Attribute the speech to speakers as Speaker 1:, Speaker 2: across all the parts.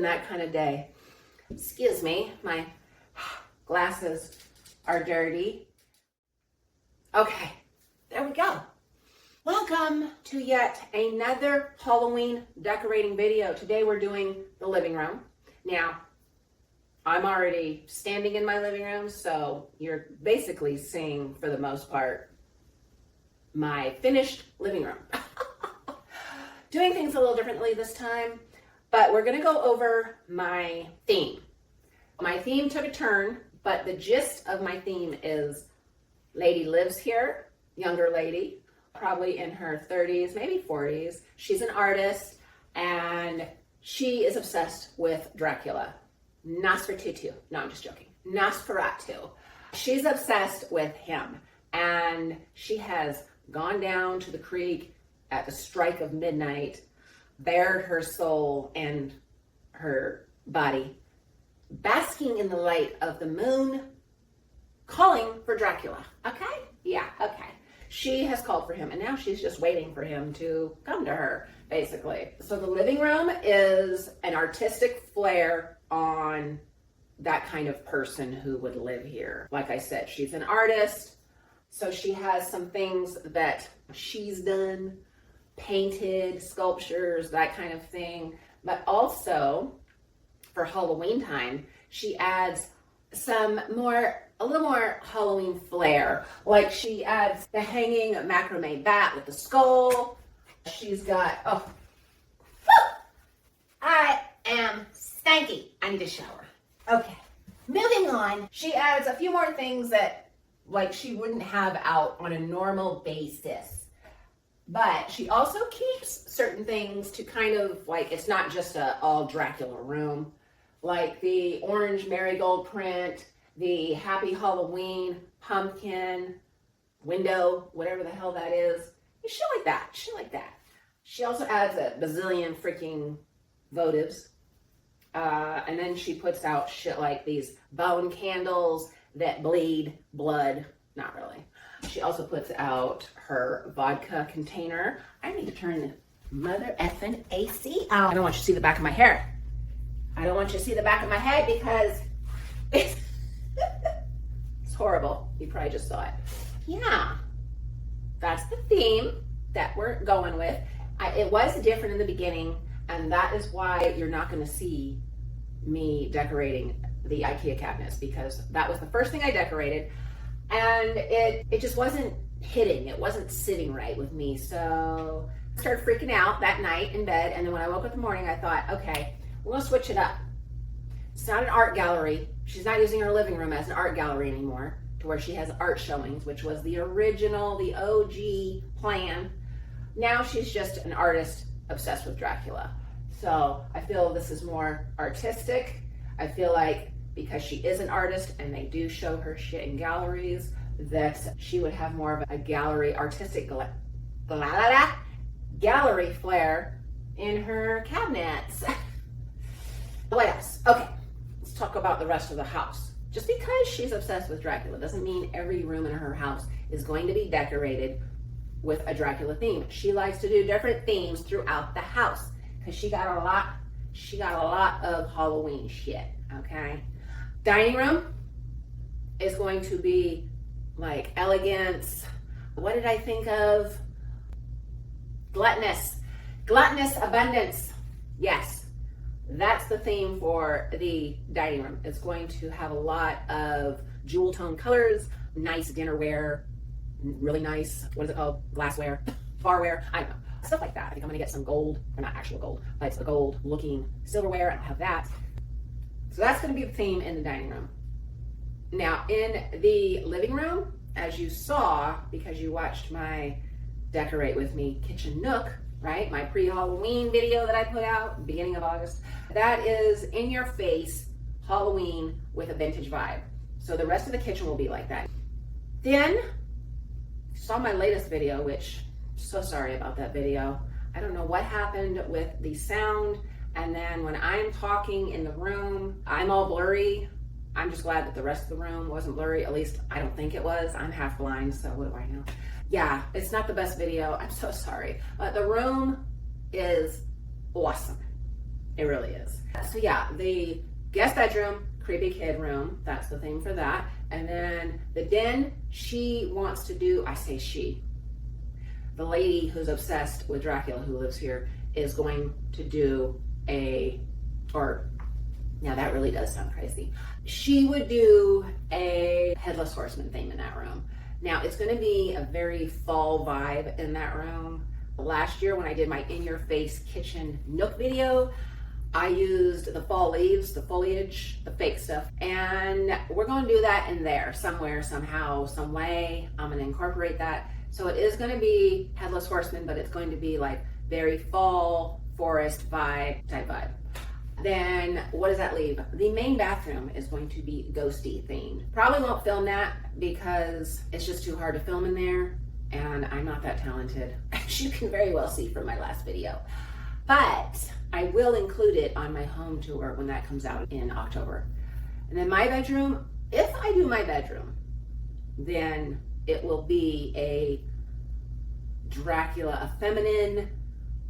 Speaker 1: that kind of day. Excuse me, my glasses are dirty. Okay, there we go. Welcome to yet another Halloween decorating video. Today we're doing the living room. Now, I'm already standing in my living room, so you're basically seeing, for the most part, my finished living room. Doing things a little differently this time, but we're gonna go over my theme. My theme took a turn, but the gist of my theme is lady lives here, younger lady, probably in her 30s, maybe 40s. She's an artist, and she is obsessed with Dracula. Nosferatu. No, I'm just joking. Nosferatu. She's obsessed with him, and she has gone down to the creek at the strike of midnight, bared her soul and her body, basking in the light of the moon, calling for Dracula. Okay? Yeah, okay. She has called for him, and now she's just waiting for him to come to her, basically. So the living room is an artistic flair on that kind of person who would live here. Like I said, she's an artist, so she has some things that she's done, painted, sculptures, that kind of thing. But also, for Halloween time, she adds a little more Halloween flair. Like she adds the hanging macrame bat with the skull. She's got, I am stanky. I need a shower. Okay, moving on. She adds a few more things that like she wouldn't have out on a normal basis. But she also keeps certain things to kind of like, it's not just a all Dracula room. Like the orange marigold print, the Happy Halloween pumpkin window, whatever the hell that is. Shit like that. Shit like that. She also adds a bazillion freaking votives. And then she puts out shit like these bone candles that bleed blood. Not really. She also puts out her vodka container. I need to turn the mother effing AC out. I don't want you to see the back of my hair. I don't want you to see the back of my head because it's horrible. You probably just saw it. Yeah, that's the theme that we're going with. It was different in the beginning, and that is why you're not going to see me decorating the IKEA cabinets, because that was the first thing I decorated, and it just wasn't hitting. It wasn't sitting right with me. So I started freaking out that night in bed, and then when I woke up in the morning, I thought, okay, we're going to switch it up. It's not an art gallery. She's not using her living room as an art gallery anymore, to where she has art showings, which was the original, the OG plan. Now she's just an artist obsessed with Dracula. So I feel this is more artistic. I feel like because she is an artist and they do show her shit in galleries, that she would have more of a gallery, artistic gallery flair in her cabinets. What else? Okay, let's talk about the rest of the house. Just because she's obsessed with Dracula doesn't mean every room in her house is going to be decorated with a Dracula theme. She likes to do different themes throughout the house because she got a lot of Halloween shit, okay? Dining room is going to be like elegance. What did I think of? Gluttonous abundance. Yes. That's the theme for the dining room. It's going to have a lot of jewel tone colors, nice dinnerware, really nice, what is it called? Glassware, barware, I don't know. Stuff like that. I think I'm gonna get some gold, or not actual gold, but it's the gold looking silverware. I don't have that. So that's gonna be the theme in the dining room. Now in the living room, as you saw, because you watched my Decorate With Me kitchen nook, right? My pre-Halloween video that I put out beginning of August. That is in your face Halloween with a vintage vibe. So the rest of the kitchen will be like that. Then you saw my latest video, which I'm so sorry about that video. I don't know what happened with the sound. And then when I'm talking in the room, I'm all blurry. I'm just glad that the rest of the room wasn't blurry. At least I don't think it was. I'm half blind, so what do I know? Yeah, it's not the best video. I'm so sorry. But the room is awesome. It really is. So yeah, the guest bedroom, creepy kid room, that's the thing for that. And then the den, she wants to do, I say she, the lady who's obsessed with Dracula who lives here is going to do now that really does sound crazy. She would do a headless horseman theme in that room. Now it's gonna be a very fall vibe in that room. Last year when I did my in your face kitchen nook video, I used the fall leaves, the foliage, the fake stuff, and we're gonna do that in there somewhere, somehow, some way. I'm gonna incorporate that. So it is gonna be headless horseman, but it's going to be like very fall forest vibe type vibe. Then what does that leave? The main bathroom is going to be ghosty themed. Probably won't film that because it's just too hard to film in there and I'm not that talented, as you can very well see from my last video. But I will include it on my home tour when that comes out in October. And then my bedroom, if I do my bedroom, then it will be a Dracula, a feminine,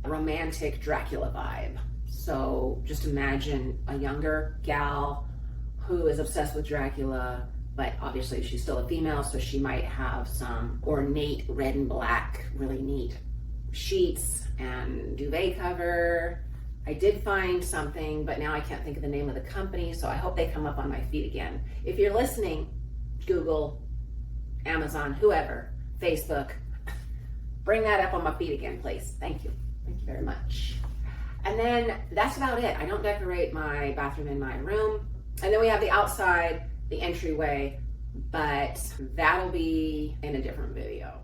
Speaker 1: romantic Dracula vibe. So just imagine a younger gal who is obsessed with Dracula, but obviously she's still a female, so she might have some ornate red and black, really neat sheets and duvet cover. I did find something, but now I can't think of the name of the company, so I hope they come up on my feed again. If you're listening, Google, Amazon, whoever, Facebook, bring that up on my feed again, please. Thank you. Thank you very much. And then that's about it. I don't decorate my bathroom in my room. And then we have the outside, the entryway, but that'll be in a different video.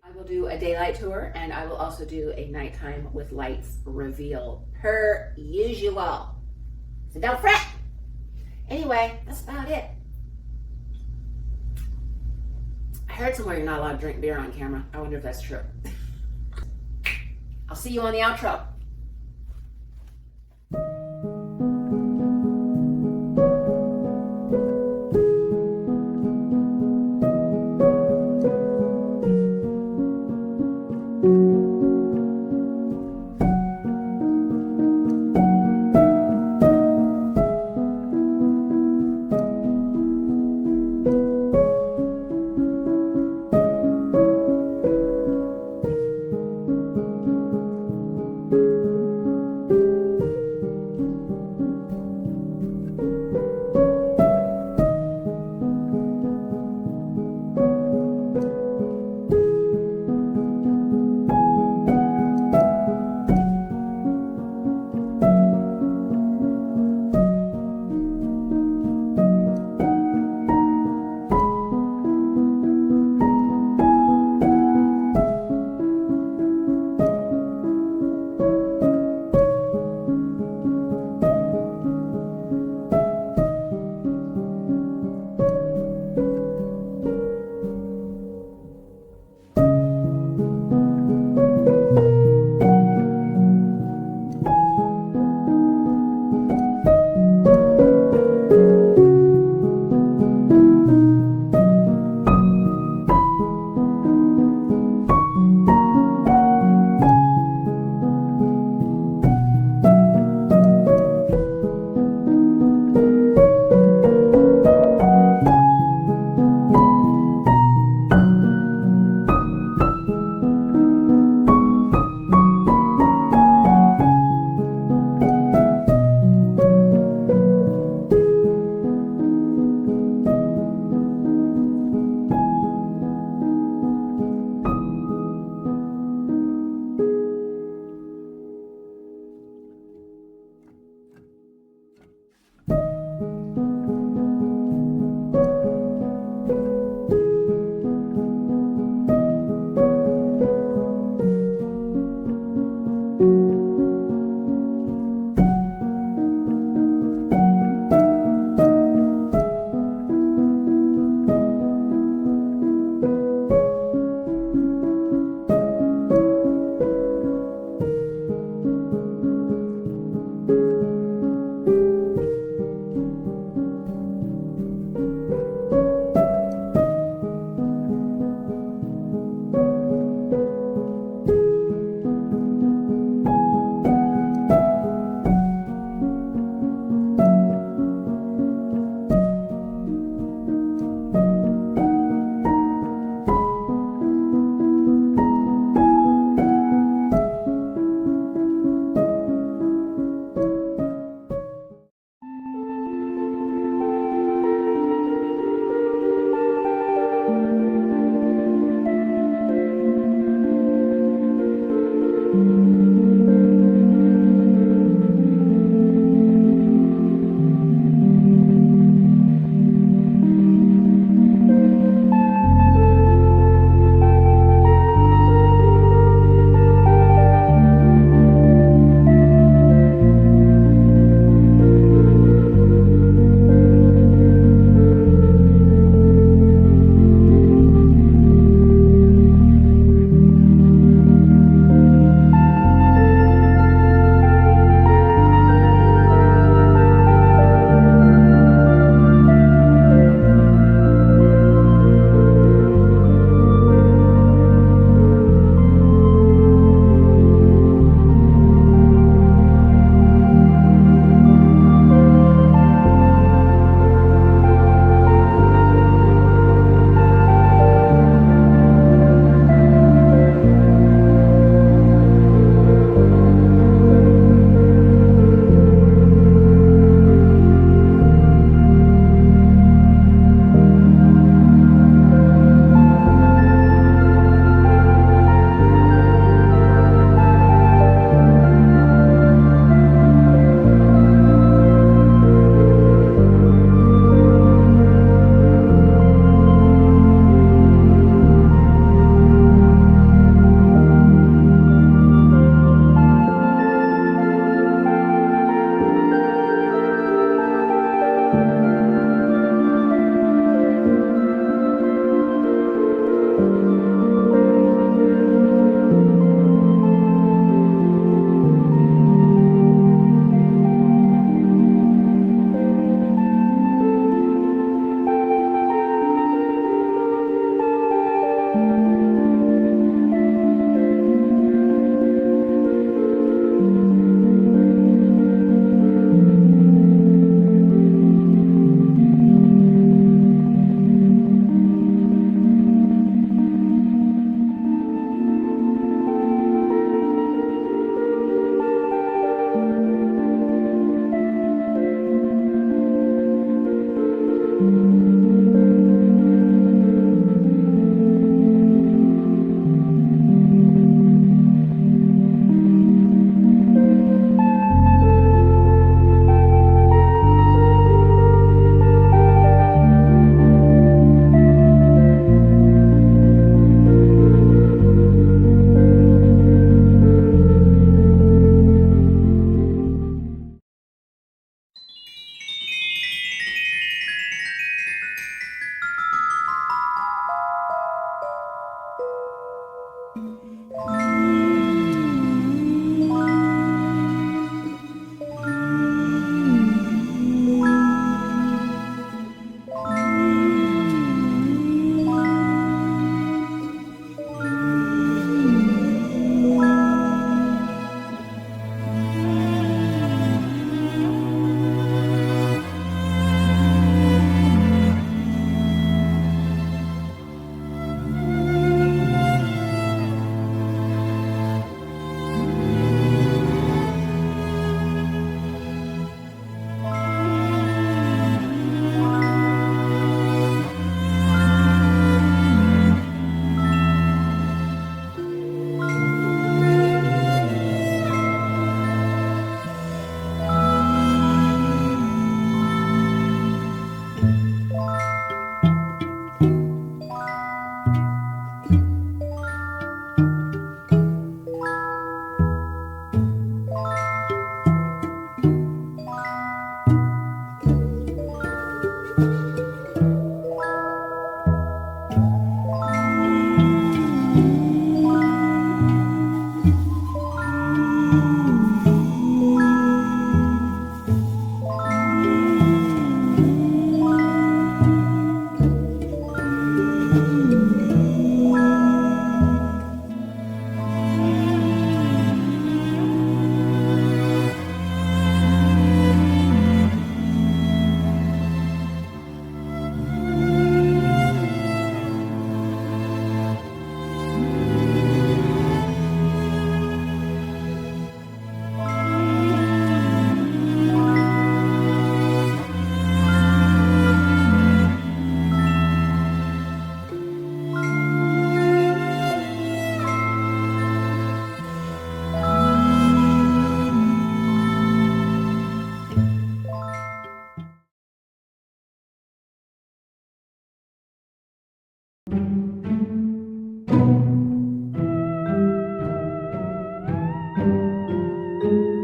Speaker 1: I will do a daylight tour and I will also do a nighttime with lights reveal per usual. So don't fret. Anyway, that's about it. I heard somewhere you're not allowed to drink beer on camera. I wonder if that's true. I'll see you on the outro.